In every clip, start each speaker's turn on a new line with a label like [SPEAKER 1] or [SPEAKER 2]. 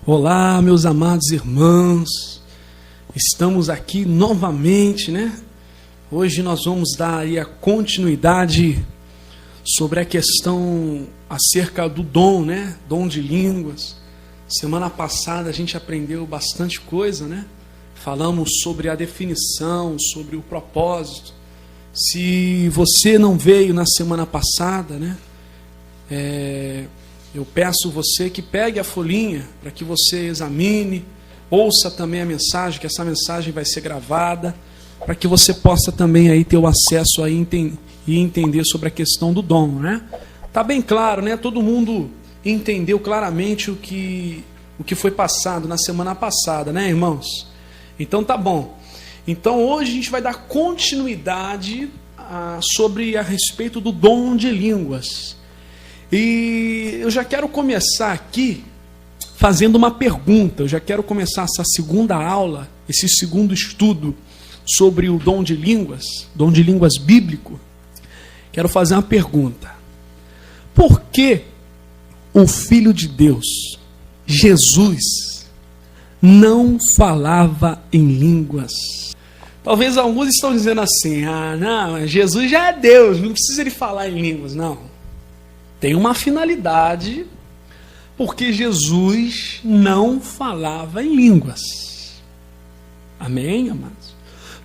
[SPEAKER 1] Olá, meus amados irmãos, estamos aqui novamente, né? Hoje nós vamos dar aí a continuidade sobre a questão acerca do dom, né? Dom de línguas. Semana passada a gente aprendeu bastante coisa, né? Falamos sobre a definição, sobre o propósito. Se você não veio na semana passada, né? Eu peço você que pegue a folhinha para que você examine, ouça também a mensagem, que essa mensagem vai ser gravada, para que você possa também aí ter o acesso aí e entender sobre a questão do dom, né? Tá bem claro, né? Todo mundo entendeu claramente o que foi passado na semana passada, né, irmãos? Então tá bom. Então hoje a gente vai dar continuidade sobre a respeito do dom de línguas. E eu já quero começar aqui fazendo uma pergunta. Eu já quero começar essa segunda aula, esse segundo estudo sobre o dom de línguas bíblico. Quero fazer uma pergunta. Por que o Filho de Deus, Jesus, não falava em línguas? Talvez alguns estão dizendo assim: não, Jesus já é Deus, não precisa ele falar em línguas. Não. Tem uma finalidade, porque Jesus não falava em línguas. Amém, amados?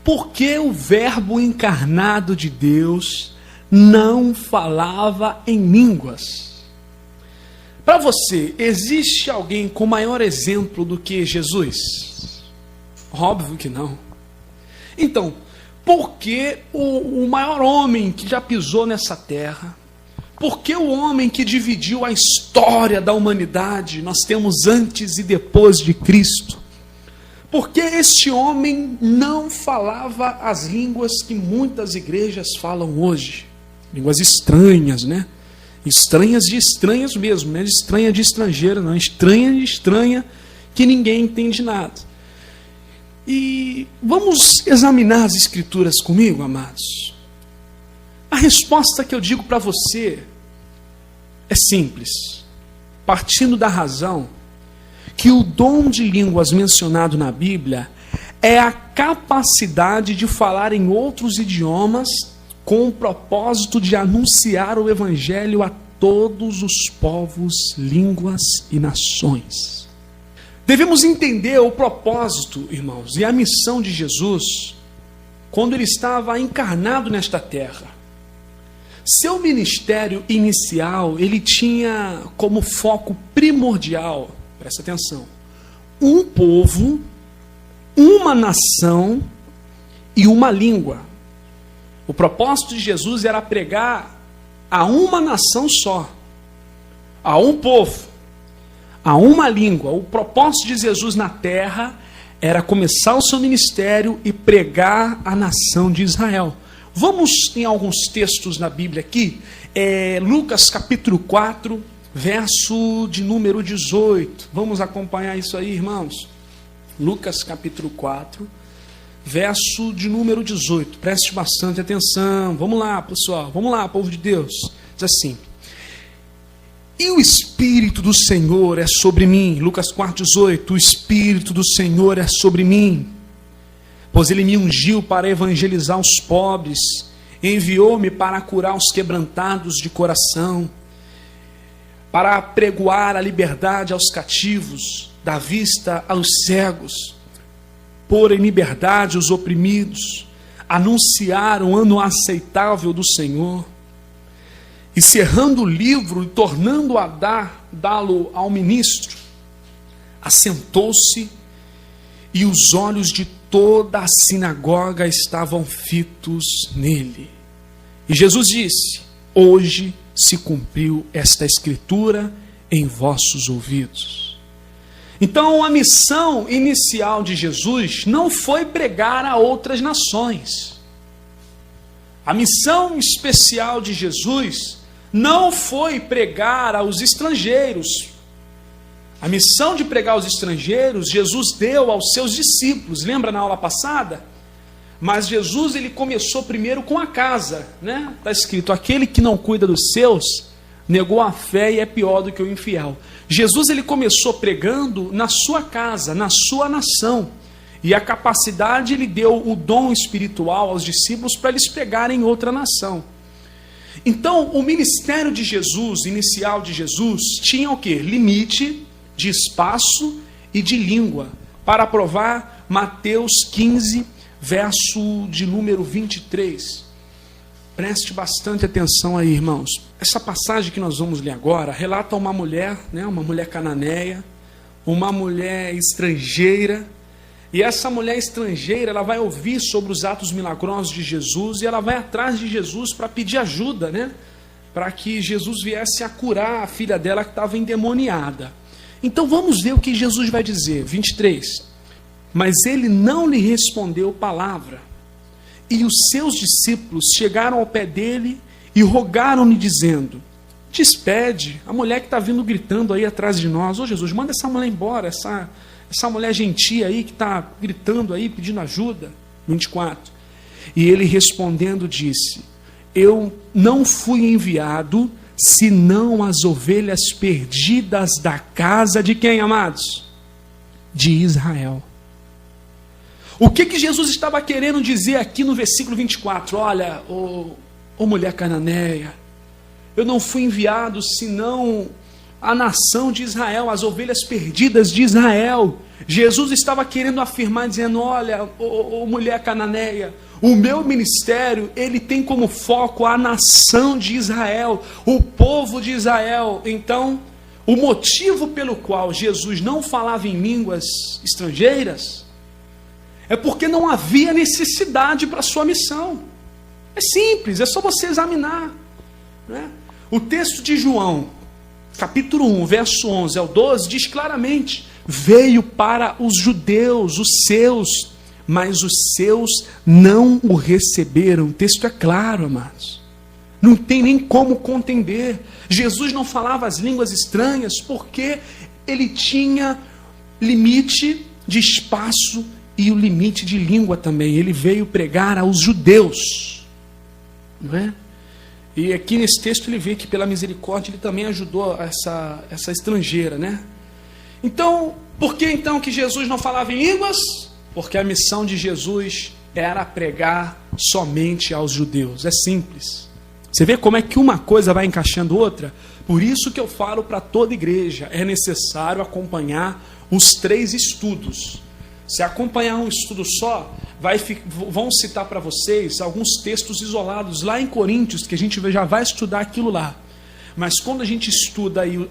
[SPEAKER 1] Porque o Verbo encarnado de Deus não falava em línguas. Para você, existe alguém com maior exemplo do que Jesus? Óbvio que não. Então, por que o maior homem que já pisou nessa terra, porque o homem que dividiu a história da humanidade, nós temos antes e depois de Cristo, porque este homem não falava as línguas que muitas igrejas falam hoje, línguas estranhas, né? Estranhas de estranhas mesmo, não é de estranha de estrangeira, não, estranha de estranha, que ninguém entende nada. E vamos examinar as escrituras comigo, amados. A resposta que eu digo para você é simples, partindo da razão que o dom de línguas mencionado na Bíblia é a capacidade de falar em outros idiomas com o propósito de anunciar o Evangelho a todos os povos, línguas e nações. Devemos entender o propósito, irmãos, e a missão de Jesus quando ele estava encarnado nesta terra. Seu ministério inicial, ele tinha como foco primordial, presta atenção, um povo, uma nação e uma língua. O propósito de Jesus era pregar a uma nação só, a um povo, a uma língua. O propósito de Jesus na terra era começar o seu ministério e pregar a nação de Israel. Vamos em alguns textos na Bíblia aqui, Lucas capítulo 4, verso de número 18. Vamos acompanhar isso aí, irmãos. Lucas capítulo 4, verso de número 18. Preste bastante atenção. Vamos lá, pessoal. Vamos lá, povo de Deus. Diz assim: e o Espírito do Senhor é sobre mim. Lucas 4, 18. O Espírito do Senhor é sobre mim, pois ele me ungiu para evangelizar os pobres, enviou-me para curar os quebrantados de coração, para apregoar a liberdade aos cativos, dar vista aos cegos, pôr em liberdade os oprimidos, anunciar o ano aceitável do Senhor. E cerrando o livro e tornando a dá-lo ao ministro, assentou-se, e os olhos de toda a sinagoga estavam fitos nele. E Jesus disse: hoje se cumpriu esta escritura em vossos ouvidos. Então a missão inicial de Jesus não foi pregar a outras nações. A missão especial de Jesus não foi pregar aos estrangeiros. A missão de pregar aos estrangeiros, Jesus deu aos seus discípulos. Lembra na aula passada? Mas Jesus, ele começou primeiro com a casa, né? Está escrito: aquele que não cuida dos seus, negou a fé e é pior do que o infiel. Jesus ele começou pregando na sua casa, na sua nação. E a capacidade, ele deu o dom espiritual aos discípulos para eles pregarem em outra nação. Então, o ministério de Jesus, inicial de Jesus, tinha o quê? Limite de espaço e de língua. Para aprovar, Mateus 15, verso de número 23. Preste bastante atenção aí, irmãos. Essa passagem que nós vamos ler agora relata uma mulher, né, uma mulher cananeia, uma mulher estrangeira. E essa mulher estrangeira, ela vai ouvir sobre os atos milagrosos de Jesus e ela vai atrás de Jesus para pedir ajuda, né? Para que Jesus viesse a curar a filha dela que estava endemoniada. Então vamos ver o que Jesus vai dizer. 23. Mas ele não lhe respondeu palavra. E os seus discípulos chegaram ao pé dele e rogaram-lhe dizendo: despede a mulher que está vindo gritando aí atrás de nós. Ô Jesus, manda essa mulher embora, essa mulher gentia aí que está gritando aí, pedindo ajuda. 24. E ele respondendo disse: eu não fui enviado senão as ovelhas perdidas da casa de quem, amados? De Israel. O que Jesus estava querendo dizer aqui no versículo 24? Olha, ô mulher cananeia, eu não fui enviado senão a nação de Israel, as ovelhas perdidas de Israel. Jesus estava querendo afirmar, dizendo: olha, ô mulher cananeia, o meu ministério, ele tem como foco a nação de Israel, o povo de Israel. Então, o motivo pelo qual Jesus não falava em línguas estrangeiras é porque não havia necessidade para a sua missão. É simples, é só você examinar, né? O texto de João, capítulo 1, verso 11 ao 12, diz claramente: veio para os judeus, os seus, mas os seus não o receberam. O texto é claro, amados. Não tem nem como contender. Jesus não falava as línguas estranhas porque ele tinha limite de espaço e o limite de língua também. Ele veio pregar aos judeus, não é? E aqui nesse texto ele vê que pela misericórdia ele também ajudou essa estrangeira, né? Então, por que então que Jesus não falava em línguas? Porque a missão de Jesus era pregar somente aos judeus. É simples. Você vê como é que uma coisa vai encaixando outra? Por isso que eu falo para toda igreja, é necessário acompanhar os 3 estudos. Se acompanhar um estudo só, vão citar para vocês alguns textos isolados lá em Coríntios, que a gente já vai estudar aquilo lá. Mas quando a gente estuda aí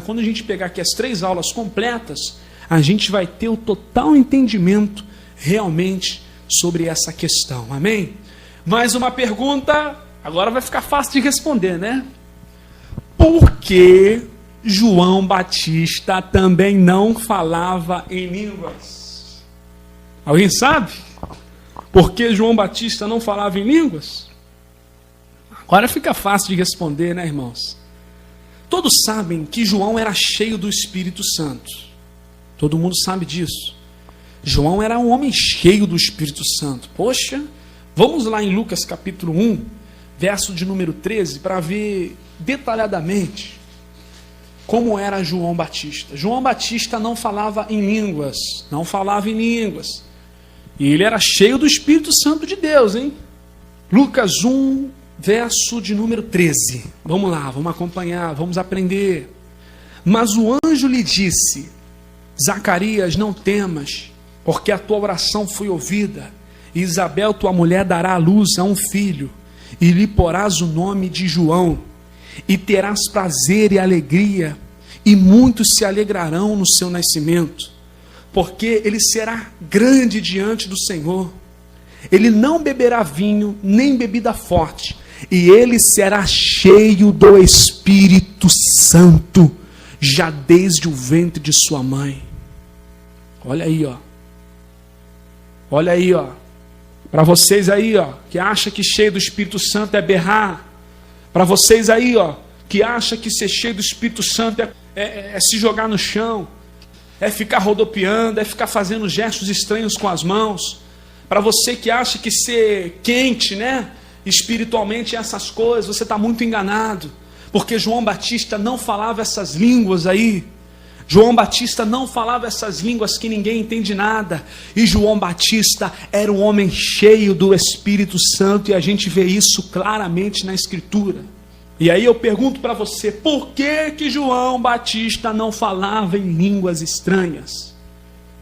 [SPEAKER 1] quando a gente pegar aqui as 3 aulas completas, a gente vai ter o total entendimento realmente sobre essa questão. Amém? Mais uma pergunta, agora vai ficar fácil de responder, né? Por que João Batista também não falava em línguas? Alguém sabe? Por que João Batista não falava em línguas? Agora fica fácil de responder, né, irmãos? Todos sabem que João era cheio do Espírito Santo. Todo mundo sabe disso. João era um homem cheio do Espírito Santo. Poxa, vamos lá em Lucas capítulo 1, verso de número 13, para ver detalhadamente como era João Batista. João Batista não falava em línguas. Não falava em línguas. E ele era cheio do Espírito Santo de Deus, hein? Lucas 1, verso de número 13. Vamos lá, vamos acompanhar, vamos aprender. Mas o anjo lhe disse: Zacarias, não temas, porque a tua oração foi ouvida. E Isabel, tua mulher, dará à luz a um filho, e lhe porás o nome de João. E terás prazer e alegria, e muitos se alegrarão no seu nascimento, porque ele será grande diante do Senhor. Ele não beberá vinho, nem bebida forte, e ele será cheio do Espírito Santo, já desde o ventre de sua mãe. Olha aí, ó. Olha aí, ó. Para vocês aí, ó, que acha que cheio do Espírito Santo é berrar. Para vocês aí, ó, que acha que ser cheio do Espírito Santo é se jogar no chão, é ficar rodopiando, é ficar fazendo gestos estranhos com as mãos. Para você que acha que ser quente, né, espiritualmente essas coisas, você está muito enganado. porque João Batista não falava essas línguas aí. João Batista não falava essas línguas que ninguém entende nada. E João Batista era um homem cheio do Espírito Santo, e a gente vê isso claramente na Escritura. E aí eu pergunto para você, por que João Batista não falava em línguas estranhas?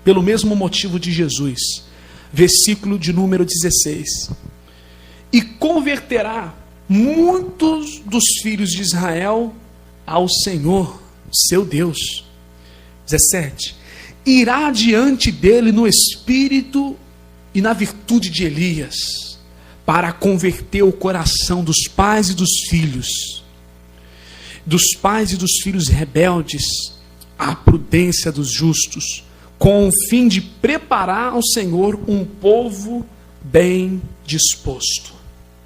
[SPEAKER 1] Pelo mesmo motivo de Jesus. Versículo de número 16. E converterá muitos dos filhos de Israel ao Senhor, seu Deus. 17. Irá diante dele no espírito e na virtude de Elias, para converter o coração dos pais e dos filhos rebeldes, à prudência dos justos, com o fim de preparar ao Senhor um povo bem disposto.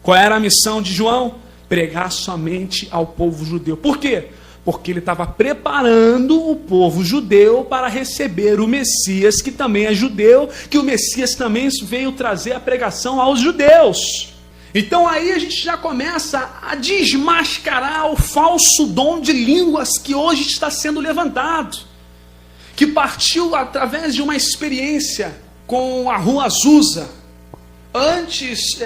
[SPEAKER 1] Qual era a missão de João? Pregar somente ao povo judeu. Por quê? Porque ele estava preparando o povo judeu para receber o Messias, que também é judeu, que o Messias também veio trazer a pregação aos judeus. Então aí a gente já começa a desmascarar o falso dom de línguas que hoje está sendo levantado, que partiu através de uma experiência com a rua Azusa. Antes,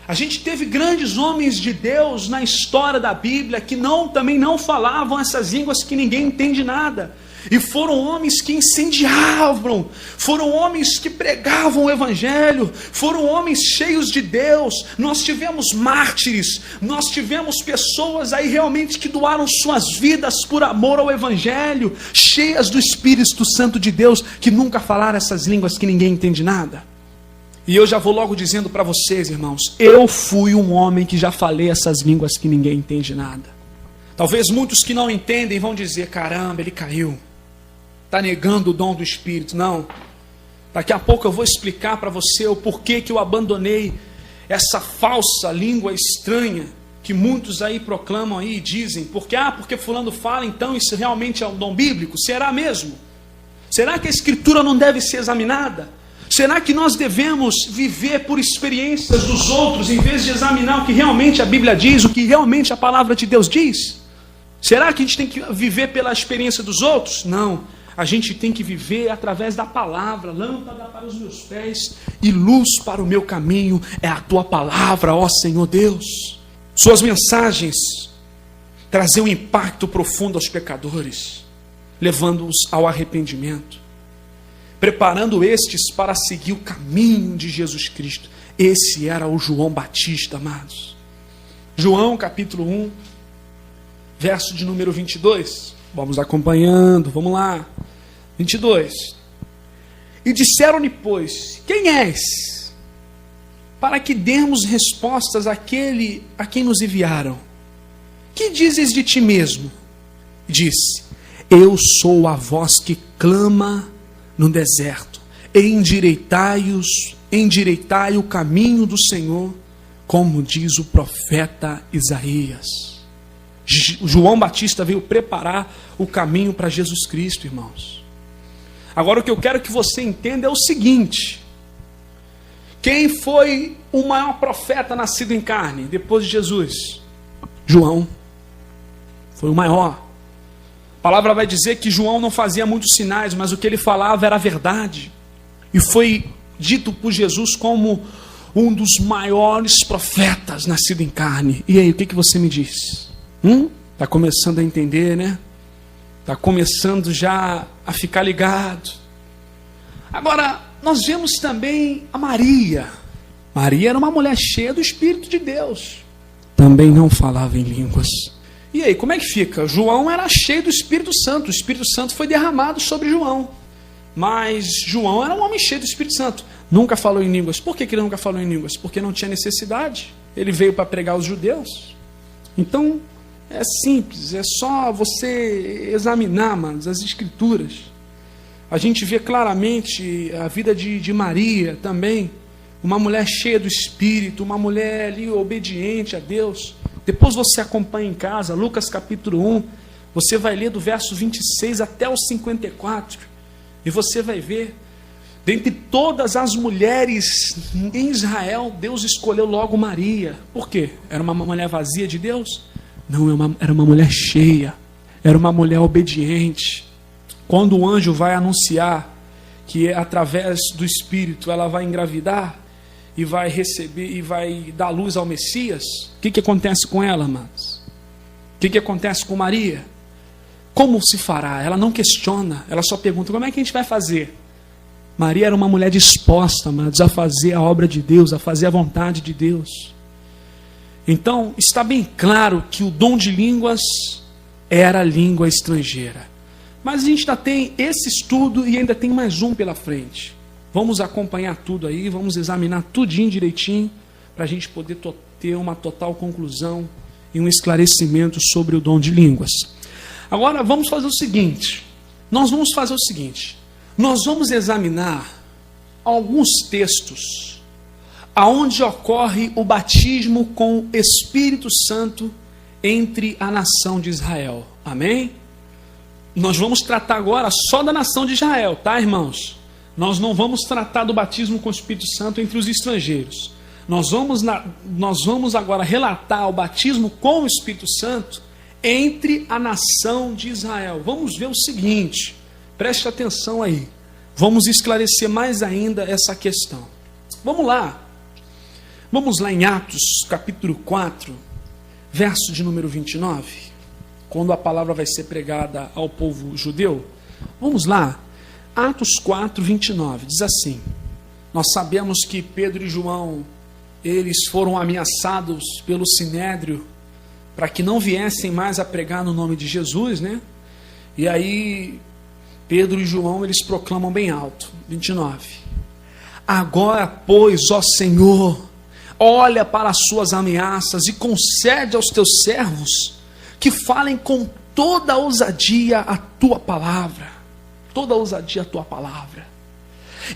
[SPEAKER 1] a gente teve grandes homens de Deus na história da Bíblia que também não falavam essas línguas que ninguém entende nada. E foram homens que incendiavam, foram homens que pregavam o Evangelho, foram homens cheios de Deus. Nós tivemos mártires, nós tivemos pessoas aí realmente que doaram suas vidas por amor ao Evangelho, cheias do Espírito Santo de Deus, que nunca falaram essas línguas que ninguém entende nada. E eu já vou logo dizendo para vocês, irmãos, eu fui um homem que já falei essas línguas que ninguém entende nada. Talvez muitos que não entendem vão dizer, caramba, ele caiu, está negando o dom do Espírito. Não, daqui a pouco eu vou explicar para você o porquê que eu abandonei essa falsa língua estranha, que muitos aí proclamam aí e dizem, porque fulano fala, então isso realmente é um dom bíblico? Será mesmo? Será que a Escritura não deve ser examinada? Será que nós devemos viver por experiências dos outros, em vez de examinar o que realmente a Bíblia diz, o que realmente a palavra de Deus diz? Será que a gente tem que viver pela experiência dos outros? Não, a gente tem que viver através da palavra. Lâmpada para os meus pés e luz para o meu caminho é a tua palavra, ó Senhor Deus. Suas mensagens traziam um impacto profundo aos pecadores, levando-os ao arrependimento, preparando estes para seguir o caminho de Jesus Cristo. Esse era o João Batista, amados. João capítulo 1, verso de número 22. Vamos acompanhando, vamos lá. 22. E disseram-lhe, pois, quem és? Para que demos respostas àquele a quem nos enviaram. Que dizes de ti mesmo? Disse, eu sou a voz que clama no deserto, endireitai o caminho do Senhor, como diz o profeta Isaías. João Batista veio preparar o caminho para Jesus Cristo, irmãos. Agora o que eu quero que você entenda é o seguinte: quem foi o maior profeta nascido em carne depois de Jesus? João. Foi o maior. A palavra vai dizer que João não fazia muitos sinais, mas o que ele falava era a verdade. E foi dito por Jesus como um dos maiores profetas nascido em carne. E aí, o que você me diz? Está começando a entender, né? Está começando já a ficar ligado. Agora, nós vemos também a Maria. Maria era uma mulher cheia do Espírito de Deus. Também não falava em línguas. E aí, como é que fica? João era cheio do Espírito Santo. O Espírito Santo foi derramado sobre João. Mas João era um homem cheio do Espírito Santo. Nunca falou em línguas. Por que ele nunca falou em línguas? Porque não tinha necessidade. Ele veio para pregar aos judeus. Então, é simples. É só você examinar, manos, as Escrituras. A gente vê claramente a vida de Maria também. Uma mulher cheia do Espírito. Uma mulher ali obediente a Deus. Depois você acompanha em casa, Lucas capítulo 1, você vai ler do verso 26 até o 54, e você vai ver, dentre todas as mulheres em Israel, Deus escolheu logo Maria. Por quê? Era uma mulher vazia de Deus? Não, era uma mulher cheia, era uma mulher obediente. Quando o anjo vai anunciar que através do Espírito ela vai engravidar e vai receber e vai dar luz ao Messias, o que acontece com ela, amados? O que acontece com Maria? Como se fará? Ela não questiona, ela só pergunta: como é que a gente vai fazer? Maria era uma mulher disposta, amados, a fazer a obra de Deus, a fazer a vontade de Deus. Então, está bem claro que o dom de línguas era a língua estrangeira. Mas a gente ainda tem esse estudo e ainda tem mais um pela frente. Vamos acompanhar tudo aí, vamos examinar tudinho direitinho, para a gente poder ter uma total conclusão e um esclarecimento sobre o dom de línguas. Agora, vamos fazer o seguinte. Nós vamos examinar alguns textos aonde ocorre o batismo com o Espírito Santo entre a nação de Israel. Amém? Nós vamos tratar agora só da nação de Israel, tá, irmãos? Nós não vamos tratar do batismo com o Espírito Santo entre os estrangeiros. Nós vamos agora relatar o batismo com o Espírito Santo entre a nação de Israel. Vamos ver o seguinte, preste atenção aí. Vamos esclarecer mais ainda essa questão. Vamos lá em Atos capítulo 4, verso de número 29, quando a palavra vai ser pregada ao povo judeu. Vamos lá, Atos 4, 29, diz assim: nós sabemos que Pedro e João, eles foram ameaçados pelo Sinédrio para que não viessem mais a pregar no nome de Jesus, né? E aí Pedro e João, eles proclamam bem alto, 29: agora, pois, ó Senhor, olha para as suas ameaças e concede aos teus servos que falem com toda ousadia a tua palavra. Toda ousadia a tua palavra.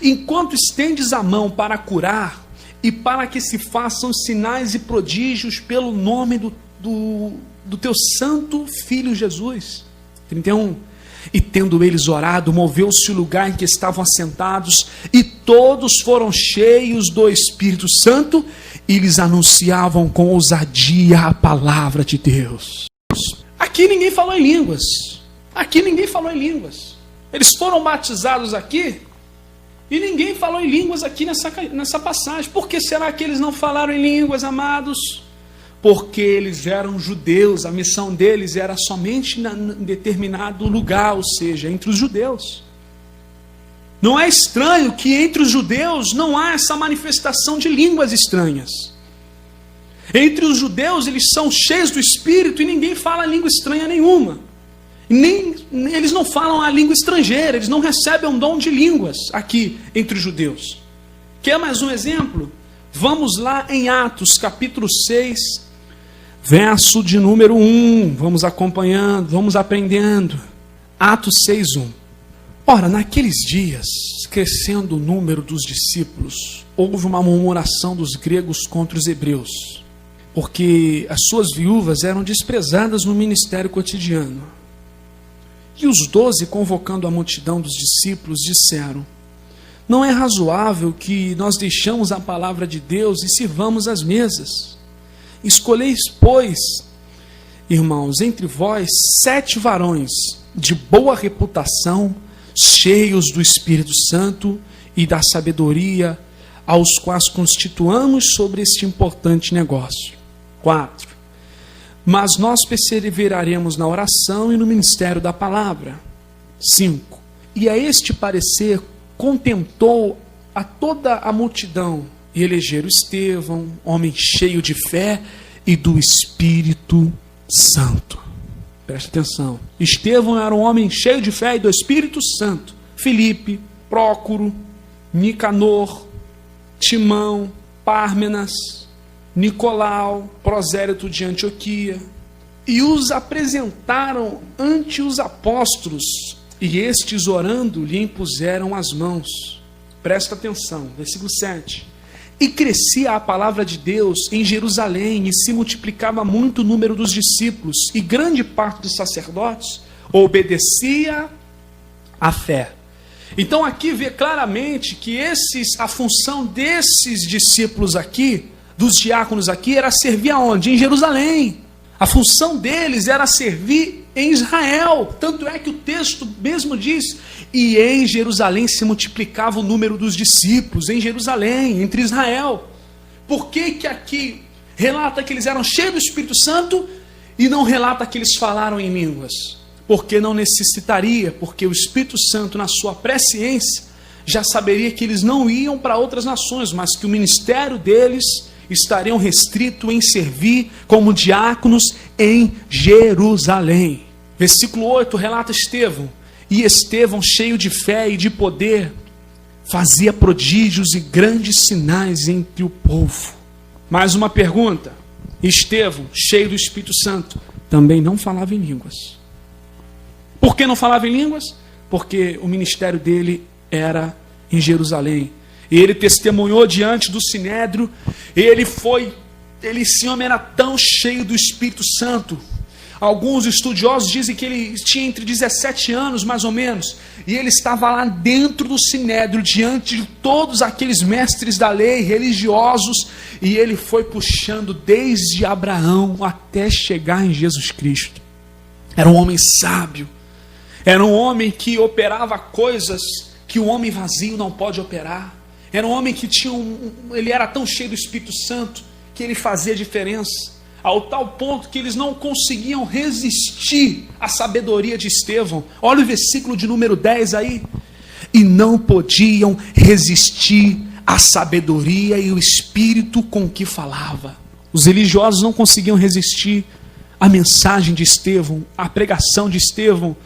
[SPEAKER 1] Enquanto estendes a mão para curar e para que se façam sinais e prodígios pelo nome do teu santo Filho Jesus. 31. E tendo eles orado, moveu-se o lugar em que estavam assentados, e todos foram cheios do Espírito Santo, e lhes anunciavam com ousadia a palavra de Deus. Aqui ninguém falou em línguas. Eles foram batizados aqui, e ninguém falou em línguas aqui nessa passagem. Por que será que eles não falaram em línguas, amados? Porque eles eram judeus, a missão deles era somente em determinado lugar, ou seja, entre os judeus. Não é estranho que entre os judeus não há essa manifestação de línguas estranhas. Entre os judeus eles são cheios do Espírito e ninguém fala língua estranha nenhuma. Eles não falam a língua estrangeira, eles não recebem um dom de línguas aqui entre os judeus. Quer mais um exemplo? Vamos lá em Atos capítulo 6, verso de número 1, vamos acompanhando, vamos aprendendo. Atos 6:1. Ora, naqueles dias, crescendo o número dos discípulos, houve uma murmuração dos gregos contra os hebreus, porque as suas viúvas eram desprezadas no ministério cotidiano. E os 12, convocando a multidão dos discípulos, disseram: não é razoável que nós deixamos a palavra de Deus e sirvamos as mesas. Escolheis, pois, irmãos, entre vós 7 varões de boa reputação, cheios do Espírito Santo e da sabedoria, aos quais constituamos sobre este importante negócio. 4. Mas nós perseveraremos na oração e no ministério da palavra. 5. E a este parecer contentou a toda a multidão, e elegeram Estevão, homem cheio de fé e do Espírito Santo. Preste atenção. Estevão era um homem cheio de fé e do Espírito Santo. Filipe, Prócoro, Nicanor, Timão, Pármenas, Nicolau, prosélito de Antioquia. E os apresentaram ante os apóstolos, e estes, orando, lhe impuseram as mãos. Presta atenção, versículo 7. E crescia a palavra de Deus em Jerusalém, e se multiplicava muito o número dos discípulos, e grande parte dos sacerdotes obedecia à fé. Então aqui vê claramente que a função desses discípulos aqui, dos diáconos aqui, era servir aonde? Em Jerusalém. A função deles era servir em Israel. Tanto é que o texto mesmo diz: e em Jerusalém se multiplicava o número dos discípulos, em Jerusalém, entre Israel. Por que aqui relata que eles eram cheios do Espírito Santo e não relata que eles falaram em línguas? Porque não necessitaria, porque o Espírito Santo, na sua presciência, já saberia que eles não iam para outras nações, mas que o ministério deles estariam restrito em servir como diáconos em Jerusalém. Versículo 8 relata Estevão: e Estevão, cheio de fé e de poder, fazia prodígios e grandes sinais entre o povo. Mais uma pergunta: Estevão, cheio do Espírito Santo, também não falava em línguas. Por que não falava em línguas? Porque o ministério dele era em Jerusalém. Ele testemunhou diante do Sinédrio. Esse homem era tão cheio do Espírito Santo. Alguns estudiosos dizem que ele tinha entre 17 anos, mais ou menos, e ele estava lá dentro do Sinédrio, diante de todos aqueles mestres da lei, religiosos, e ele foi puxando desde Abraão até chegar em Jesus Cristo. Era um homem sábio, era um homem que operava coisas que o homem vazio não pode operar. Era um homem que ele era tão cheio do Espírito Santo que ele fazia diferença, ao tal ponto que eles não conseguiam resistir à sabedoria de Estevão. Olha o versículo de número 10 aí. E não podiam resistir à sabedoria e o espírito com que falava. Os religiosos não conseguiam resistir à mensagem de Estevão, à pregação de Estevão.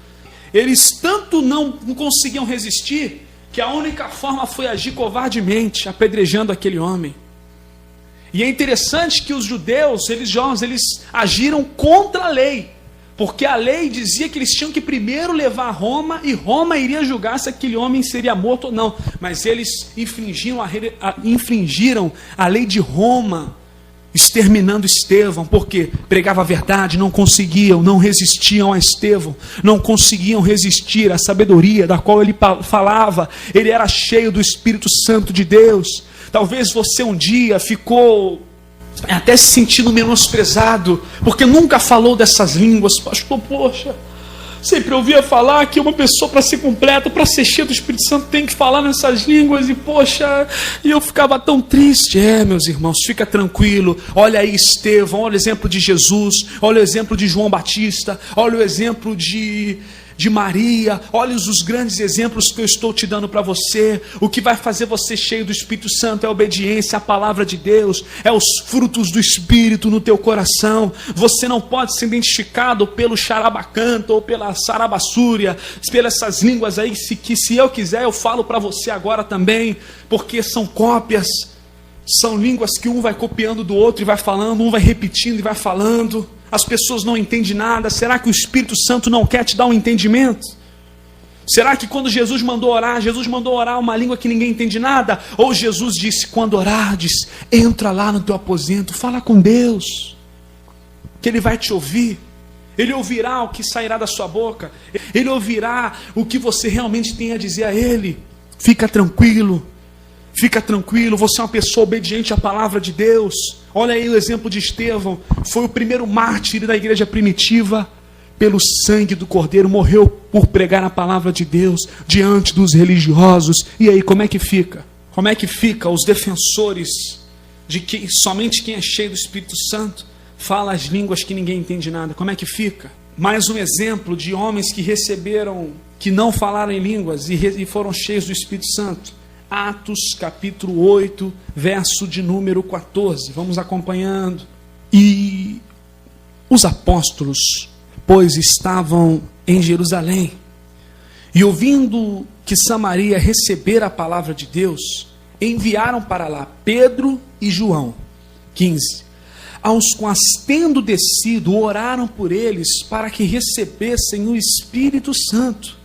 [SPEAKER 1] Eles tanto não conseguiam resistir, que a única forma foi agir covardemente, apedrejando aquele homem. E é interessante que os judeus religiosos, eles agiram contra a lei, porque a lei dizia que eles tinham que primeiro levar a Roma, e Roma iria julgar se aquele homem seria morto ou não. Mas eles infringiram a lei de Roma, exterminando Estevão, porque pregava a verdade, não conseguiam, não resistiam a Estevão, não conseguiam resistir à sabedoria da qual ele falava. Ele era cheio do Espírito Santo de Deus. Talvez você um dia ficou até se sentindo menosprezado, porque nunca falou dessas línguas. Pastor, poxa, sempre ouvia falar que uma pessoa, para ser completa, para ser cheia do Espírito Santo, tem que falar nessas línguas, e poxa, e eu ficava tão triste. Meus irmãos, fica tranquilo. Olha aí Estevão, olha o exemplo de Jesus, olha o exemplo de João Batista, olha o exemplo de Maria, olha os grandes exemplos que eu estou te dando para você. O que vai fazer você cheio do Espírito Santo é a obediência à palavra de Deus, é os frutos do Espírito no teu coração. Você não pode ser identificado pelo charabacanta ou pela sarabassúria, pelas essas línguas aí, que se eu quiser eu falo para você agora também, porque são cópias, são línguas que um vai copiando do outro e vai falando, um vai repetindo e vai falando. As pessoas não entendem nada. Será que o Espírito Santo não quer te dar um entendimento? Será que quando Jesus mandou orar uma língua que ninguém entende nada? Ou Jesus disse: quando orardes, entra lá no teu aposento, fala com Deus, que Ele vai te ouvir. Ele ouvirá o que sairá da sua boca, Ele ouvirá o que você realmente tem a dizer a Ele. Fica tranquilo, você é uma pessoa obediente à palavra de Deus. Olha aí o exemplo de Estevão, foi o primeiro mártir da igreja primitiva. Pelo sangue do Cordeiro, morreu por pregar a palavra de Deus diante dos religiosos. E aí, como é que fica? Como é que fica os defensores de que somente quem é cheio do Espírito Santo fala as línguas que ninguém entende nada? Como é que fica? Mais um exemplo de homens que receberam, que não falaram em línguas e foram cheios do Espírito Santo. Atos capítulo 8, verso de número 14. Vamos acompanhando. E os apóstolos, pois estavam em Jerusalém, e ouvindo que Samaria recebera a palavra de Deus, enviaram para lá Pedro e João. 15. Aos quais, tendo descido, oraram por eles para que recebessem o Espírito Santo,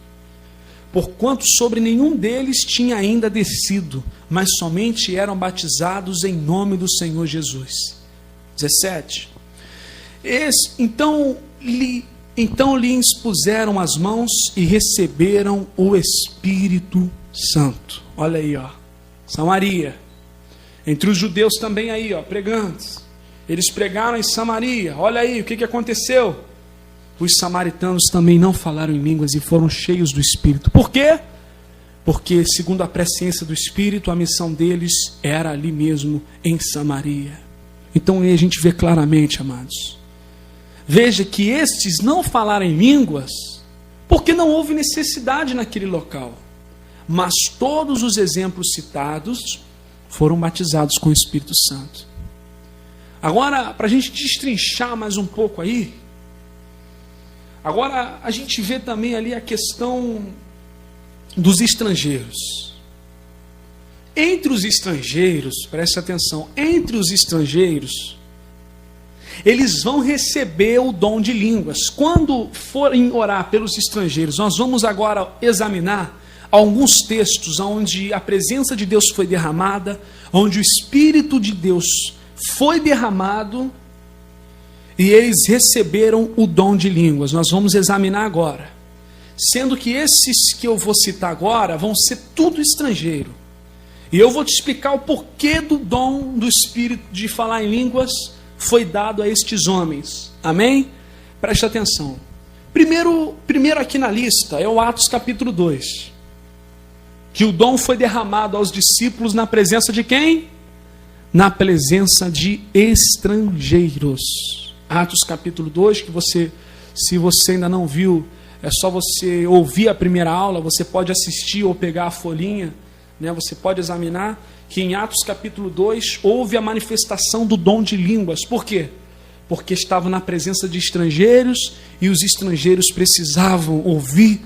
[SPEAKER 1] porquanto sobre nenhum deles tinha ainda descido, mas somente eram batizados em nome do Senhor Jesus. 17. Então lhe impuseram as mãos e receberam o Espírito Santo. Olha aí, Samaria, entre os judeus também aí, pregando. Eles pregaram em Samaria. Olha aí, o que aconteceu? Os samaritanos também não falaram em línguas e foram cheios do Espírito. Por quê? Porque, segundo a presciência do Espírito, a missão deles era ali mesmo, em Samaria. Então aí a gente vê claramente, amados. Veja que estes não falaram em línguas porque não houve necessidade naquele local. Mas todos os exemplos citados foram batizados com o Espírito Santo. Agora, para a gente destrinchar mais um pouco aí, agora a gente vê também ali a questão dos estrangeiros. Entre os estrangeiros, preste atenção, entre os estrangeiros, eles vão receber o dom de línguas. Quando forem orar pelos estrangeiros, nós vamos agora examinar alguns textos onde a presença de Deus foi derramada, onde o Espírito de Deus foi derramado e eles receberam o dom de línguas. Nós vamos examinar agora. Sendo que esses que eu vou citar agora vão ser tudo estrangeiro. E eu vou te explicar o porquê do dom do Espírito de falar em línguas foi dado a estes homens. Amém? Preste atenção. Primeiro aqui na lista é o Atos capítulo 2. Que o dom foi derramado aos discípulos na presença de quem? Na presença de estrangeiros. Atos capítulo 2, que você, se você ainda não viu, é só você ouvir a primeira aula, você pode assistir ou pegar a folhinha, né? Você pode examinar que em Atos capítulo 2 houve a manifestação do dom de línguas. Por quê? Porque estavam na presença de estrangeiros e os estrangeiros precisavam ouvir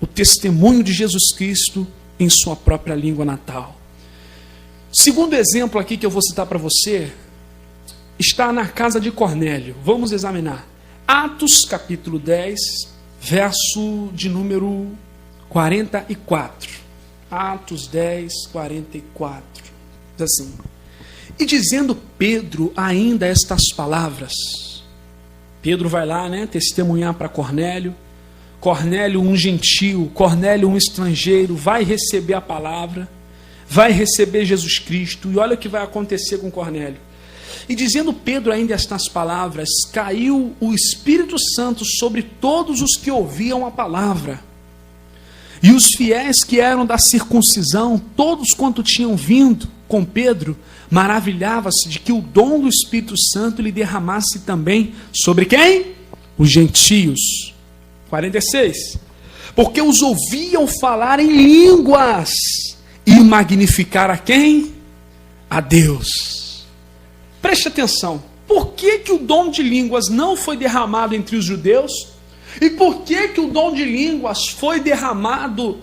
[SPEAKER 1] o testemunho de Jesus Cristo em sua própria língua natal. Segundo exemplo aqui que eu vou citar para você, está na casa de Cornélio. Vamos examinar. Atos capítulo 10, verso de número 44. Atos 10, 44. Diz assim: e dizendo Pedro ainda estas palavras. Pedro vai lá, né, testemunhar para Cornélio. Cornélio, um gentil, Cornélio, um estrangeiro, vai receber a palavra, vai receber Jesus Cristo. E olha o que vai acontecer com Cornélio. E dizendo Pedro ainda estas palavras, caiu o Espírito Santo sobre todos os que ouviam a palavra. E os fiéis que eram da circuncisão, todos quanto tinham vindo com Pedro, maravilhava-se de que o dom do Espírito Santo lhe derramasse também sobre quem? Os gentios. 46. Porque os ouviam falar em línguas e magnificar a quem? A Deus. Preste atenção. Por que o dom de línguas não foi derramado entre os judeus? E por que o dom de línguas foi derramado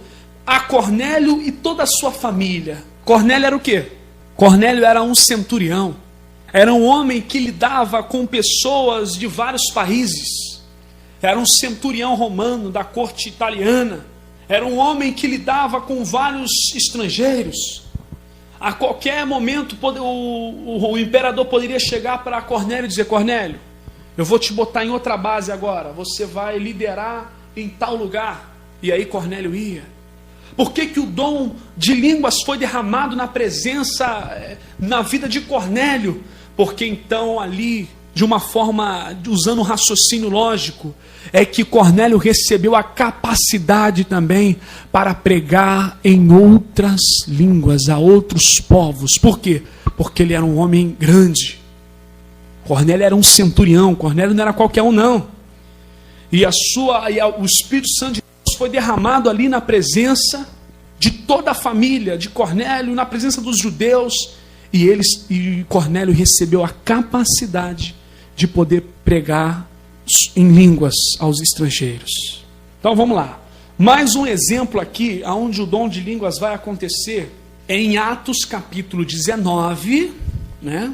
[SPEAKER 1] a Cornélio e toda a sua família? Cornélio era o quê? Cornélio era um centurião. Era um homem que lidava com pessoas de vários países. Era um centurião romano da corte italiana. Era um homem que lidava com vários estrangeiros. A qualquer momento o imperador poderia chegar para Cornélio e dizer: Cornélio, eu vou te botar em outra base agora. Você vai liderar em tal lugar. E aí Cornélio ia. Por que o dom de línguas foi derramado na presença, na vida de Cornélio? Porque então ali, de uma forma, usando o raciocínio lógico, é que Cornélio recebeu a capacidade também para pregar em outras línguas, a outros povos. Por quê? Porque ele era um homem grande. Cornélio era um centurião, Cornélio não era qualquer um não. E o Espírito Santo de Deus foi derramado ali na presença de toda a família de Cornélio, na presença dos judeus, e Cornélio recebeu a capacidade de poder pregar em línguas aos estrangeiros. Então vamos lá. Mais um exemplo aqui, onde o dom de línguas vai acontecer, é em Atos capítulo 19, né?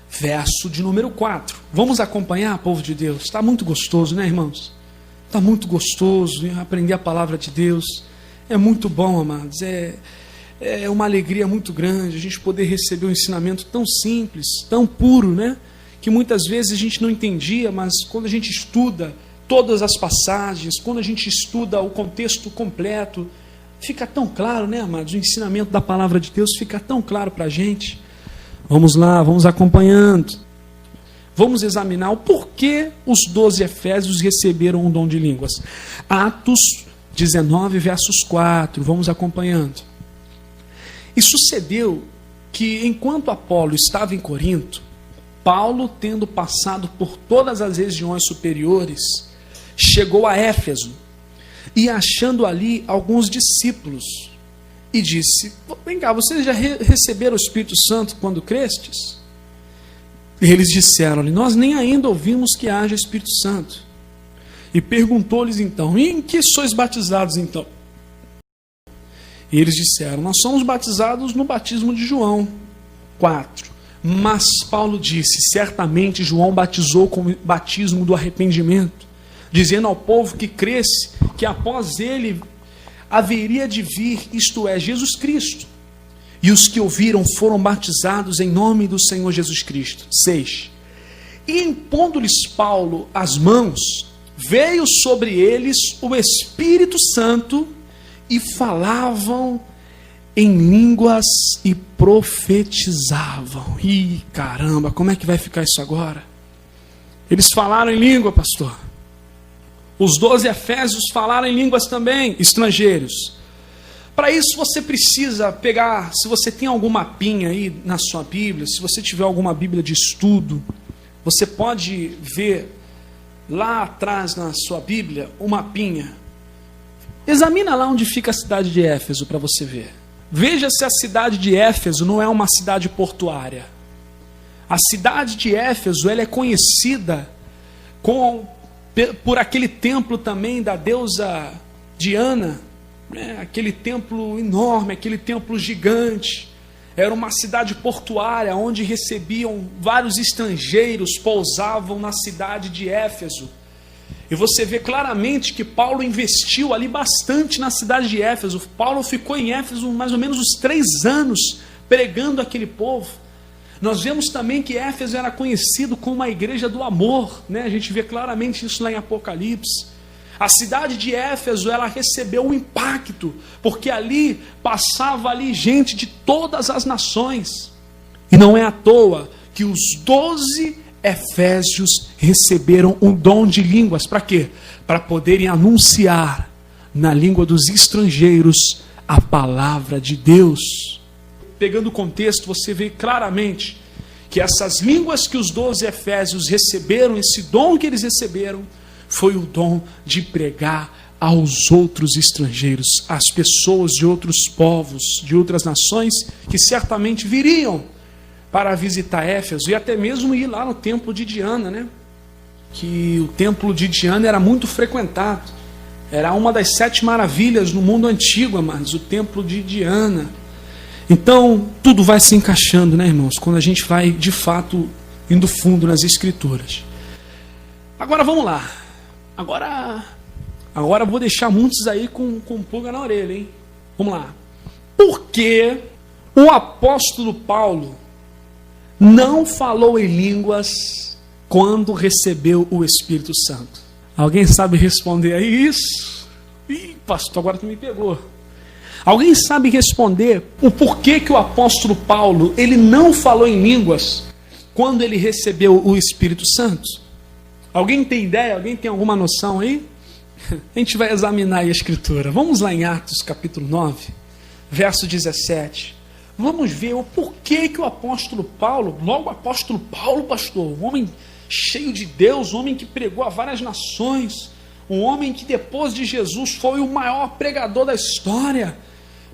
[SPEAKER 1] Verso de número 4. Vamos acompanhar, povo de Deus? Está muito gostoso, né, irmãos? Está muito gostoso aprender a palavra de Deus. É muito bom, amados. É uma alegria muito grande a gente poder receber um ensinamento tão simples, tão puro, né? Que muitas vezes a gente não entendia, mas quando a gente estuda todas as passagens, quando a gente estuda o contexto completo, fica tão claro, né, amados? O ensinamento da palavra de Deus fica tão claro para a gente. Vamos lá, vamos acompanhando. vamos examinar o porquê os 12 efésios receberam o dom de línguas. Atos 19, versos 4, vamos acompanhando. E sucedeu que, enquanto Apolo estava em Corinto, Paulo, tendo passado por todas as regiões superiores, chegou a Éfeso, e achando ali alguns discípulos, e disse: vem cá, vocês já receberam o Espírito Santo quando crestes? E eles disseram-lhe: nós nem ainda ouvimos que haja Espírito Santo. E perguntou-lhes então: e em que sois batizados então? E eles disseram: nós somos batizados no batismo de João. 4. Mas Paulo disse: certamente João batizou com o batismo do arrependimento, dizendo ao povo que cresce que após ele haveria de vir, isto é, Jesus Cristo. E os que ouviram foram batizados em nome do Senhor Jesus Cristo. 6. E impondo-lhes Paulo as mãos, veio sobre eles o Espírito Santo, e falavam em línguas e profetizavam. Ih, caramba, como é que vai ficar isso agora? Eles falaram em língua, pastor. Os 12 efésios falaram em línguas também, estrangeiros. Para isso você precisa pegar, se você tem alguma mapinha aí na sua Bíblia, se você tiver alguma Bíblia de estudo, você pode ver lá atrás na sua Bíblia um mapinha. Examina lá onde fica a cidade de Éfeso para você ver. Veja se a cidade de Éfeso não é uma cidade portuária. A cidade de Éfeso, ela é conhecida por aquele templo também da deusa Diana, né? Aquele templo enorme, aquele templo gigante. Era uma cidade portuária onde recebiam vários estrangeiros, pousavam na cidade de Éfeso. E você vê claramente que Paulo investiu ali bastante na cidade de Éfeso. Paulo ficou em Éfeso mais ou menos uns 3 anos pregando aquele povo. Nós vemos também que Éfeso era conhecido como uma igreja do amor, né? A gente vê claramente isso lá em Apocalipse. A cidade de Éfeso, ela recebeu um impacto, porque ali passava ali gente de todas as nações. E não é à toa que os 12 efésios receberam um dom de línguas. Para quê? Para poderem anunciar na língua dos estrangeiros a palavra de Deus. Pegando o contexto, você vê claramente que essas línguas que os 12 efésios receberam, esse dom que eles receberam, foi o dom de pregar aos outros estrangeiros, às pessoas de outros povos, de outras nações, que certamente viriam para visitar Éfeso, e até mesmo ir lá no templo de Diana, né? Que o templo de Diana era muito frequentado. Era uma das 7 maravilhas no mundo antigo, amados, o templo de Diana. Então, tudo vai se encaixando, né, irmãos? Quando a gente vai, de fato, indo fundo nas Escrituras. Agora, vamos lá. Agora eu vou deixar muitos aí com pulga na orelha, hein? Vamos lá. Por que o apóstolo Paulo não falou em línguas quando recebeu o Espírito Santo? Alguém sabe responder aí isso? Ih, pastor, agora tu me pegou. Alguém sabe responder o porquê que o apóstolo Paulo ele não falou em línguas quando ele recebeu o Espírito Santo? Alguém tem ideia? Alguém tem alguma noção aí? A gente vai examinar aí a Escritura. Vamos lá em Atos capítulo 9, verso 17. Vamos ver o porquê que o apóstolo Paulo, logo o apóstolo Paulo, pastor, um homem cheio de Deus, um homem que pregou a várias nações, um homem que depois de Jesus foi o maior pregador da história.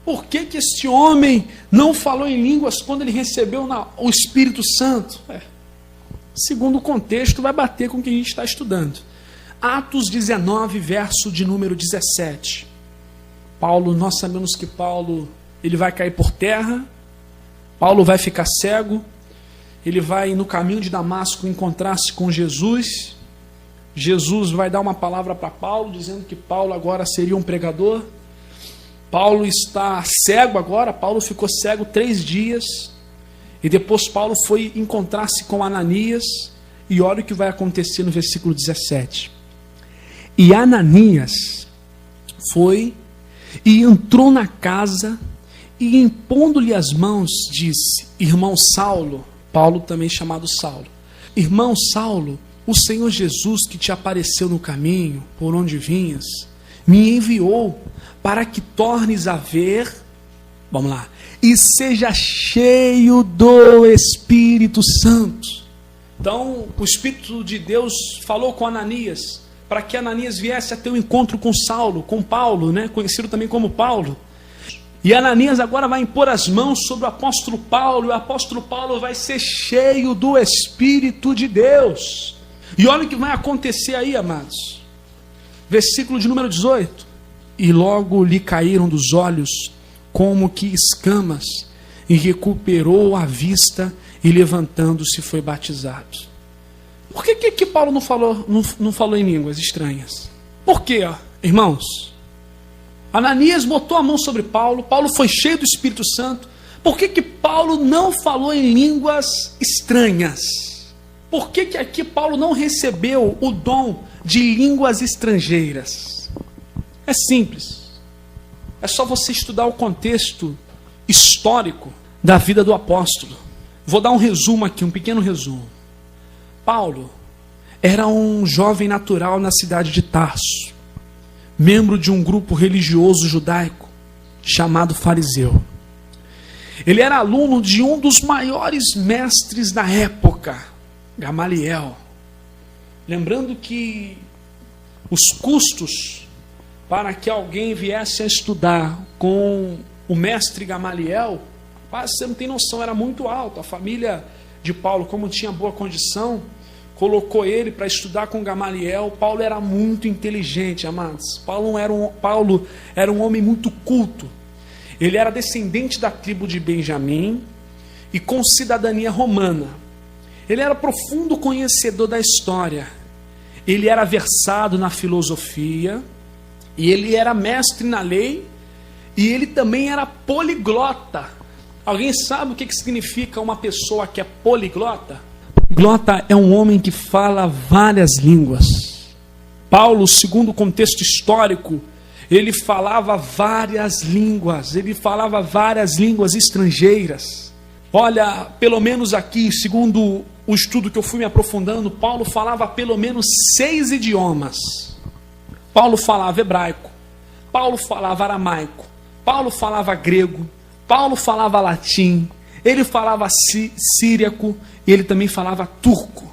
[SPEAKER 1] Por que que este homem não falou em línguas quando ele recebeu o Espírito Santo? Segundo o contexto, vai bater com o que a gente está estudando. Atos 19, verso de número 17. Paulo, nós sabemos que Paulo, ele vai cair por terra, Paulo vai ficar cego, ele vai no caminho de Damasco encontrar-se com Jesus. Jesus vai dar uma palavra para Paulo, dizendo que Paulo agora seria um pregador. Paulo está cego agora, Paulo ficou cego 3 dias, e depois Paulo foi encontrar-se com Ananias, e olha o que vai acontecer no versículo 17. E Ananias foi e entrou na casa, e impondo-lhe as mãos, disse: irmão Saulo, Paulo também chamado Saulo, irmão Saulo, o Senhor Jesus que te apareceu no caminho, por onde vinhas, me enviou para que tornes a ver, vamos lá, e seja cheio do Espírito Santo. Então, o Espírito de Deus falou com Ananias, para que Ananias viesse a ter um encontro com Saulo, com Paulo, né? Conhecido também como Paulo. E Ananias agora vai impor as mãos sobre o apóstolo Paulo, e o apóstolo Paulo vai ser cheio do Espírito de Deus. E olha o que vai acontecer aí, amados. Versículo de número 18. E logo lhe caíram dos olhos como que escamas, e recuperou a vista, e levantando-se foi batizado. Por que Paulo não falou em línguas estranhas? Por quê, irmãos? Ananias botou a mão sobre Paulo, Paulo foi cheio do Espírito Santo. Por que Paulo não falou em línguas estranhas? Por que aqui Paulo não recebeu o dom de línguas estrangeiras? É simples. É só você estudar o contexto histórico da vida do apóstolo. Vou dar um resumo aqui, um pequeno resumo. Paulo era um jovem natural na cidade de Tarso, membro de um grupo religioso judaico chamado fariseu. Ele era aluno de um dos maiores mestres da época, Gamaliel. Lembrando que os custos para que alguém viesse a estudar com o mestre Gamaliel, você não tem noção, era muito alto. A família de Paulo, como tinha boa condição, colocou ele para estudar com Gamaliel. Paulo era muito inteligente, amados. Paulo era um homem muito culto. Ele era descendente da tribo de Benjamim e com cidadania romana. Ele era profundo conhecedor da história. Ele era versado na filosofia e ele era mestre na lei e ele também era poliglota. Alguém sabe o que significa uma pessoa que é poliglota? Poliglota é um homem que fala várias línguas. Paulo, segundo o contexto histórico, ele falava várias línguas. Ele falava várias línguas estrangeiras. Olha, pelo menos aqui, segundo o estudo que eu fui me aprofundando, Paulo falava pelo menos 6 idiomas. Paulo falava hebraico, Paulo falava aramaico, Paulo falava grego, Paulo falava latim, ele falava síriaco e ele também falava turco.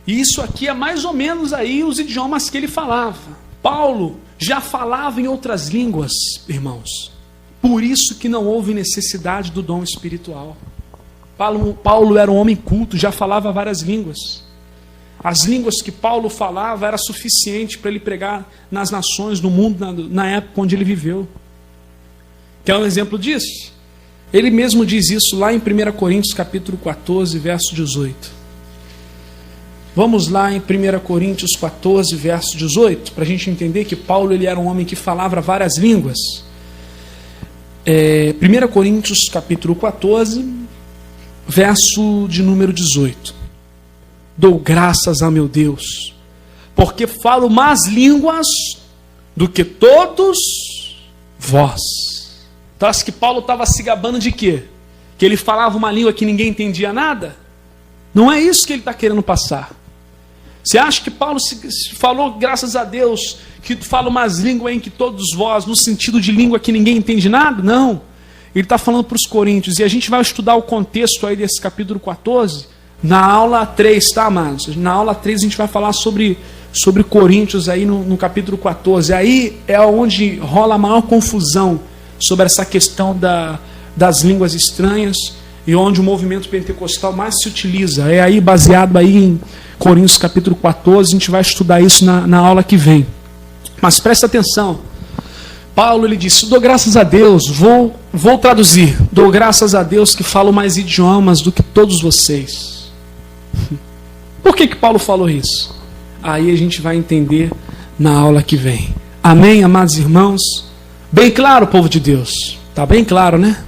[SPEAKER 1] E isso aqui é mais ou menos aí os idiomas que ele falava. Paulo já falava em outras línguas, irmãos. Por isso que não houve necessidade do dom espiritual. Paulo era um homem culto, já falava várias línguas. As línguas que Paulo falava era suficiente para ele pregar nas nações, no mundo, na época onde ele viveu. Quer um exemplo disso? Ele mesmo diz isso lá em 1 Coríntios capítulo 14, verso 18. Vamos lá em 1 Coríntios 14, verso 18, para a gente entender que Paulo ele era um homem que falava várias línguas. 1 Coríntios capítulo 14, verso de número 18. Dou graças a meu Deus, porque falo mais línguas do que todos vós. Então acho que Paulo estava se gabando de quê? Que ele falava uma língua que ninguém entendia nada? Não é isso que ele está querendo passar. Você acha que Paulo falou, graças a Deus, que falo mais língua em que todos vós, no sentido de língua que ninguém entende nada? Não. Ele está falando para os coríntios, e a gente vai estudar o contexto aí desse capítulo 14, na aula 3, tá, amados? Na aula 3 a gente vai falar sobre Coríntios aí no capítulo 14. Aí é onde rola a maior confusão sobre essa questão das línguas estranhas e onde o movimento pentecostal mais se utiliza. É aí baseado aí em Coríntios capítulo 14, a gente vai estudar isso na aula que vem. Mas presta atenção. Paulo ele disse, dou graças a Deus, vou traduzir, dou graças a Deus que falo mais idiomas do que todos vocês. Por que Paulo falou isso? Aí a gente vai entender na aula que vem. Amém, amados irmãos? Bem claro, povo de Deus? Está bem claro, né?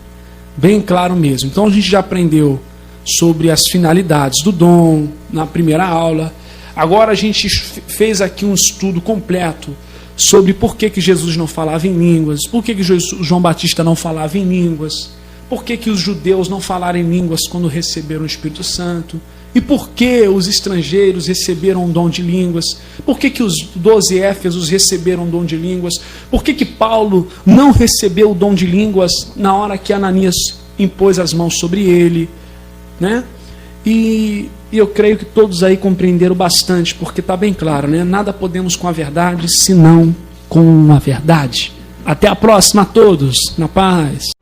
[SPEAKER 1] Bem claro mesmo. Então a gente já aprendeu sobre as finalidades do dom na primeira aula. Agora a gente fez aqui um estudo completo sobre por que Jesus não falava em línguas, por que João Batista não falava em línguas, por que os judeus não falaram em línguas quando receberam o Espírito Santo. E por que os estrangeiros receberam o dom de línguas? Por que os 12 éfesos receberam o dom de línguas? Por que Paulo não recebeu o dom de línguas na hora que Ananias impôs as mãos sobre ele? Né? E eu creio que todos aí compreenderam bastante, porque está bem claro, né? Nada podemos com a verdade, senão com a verdade. Até a próxima a todos, na paz.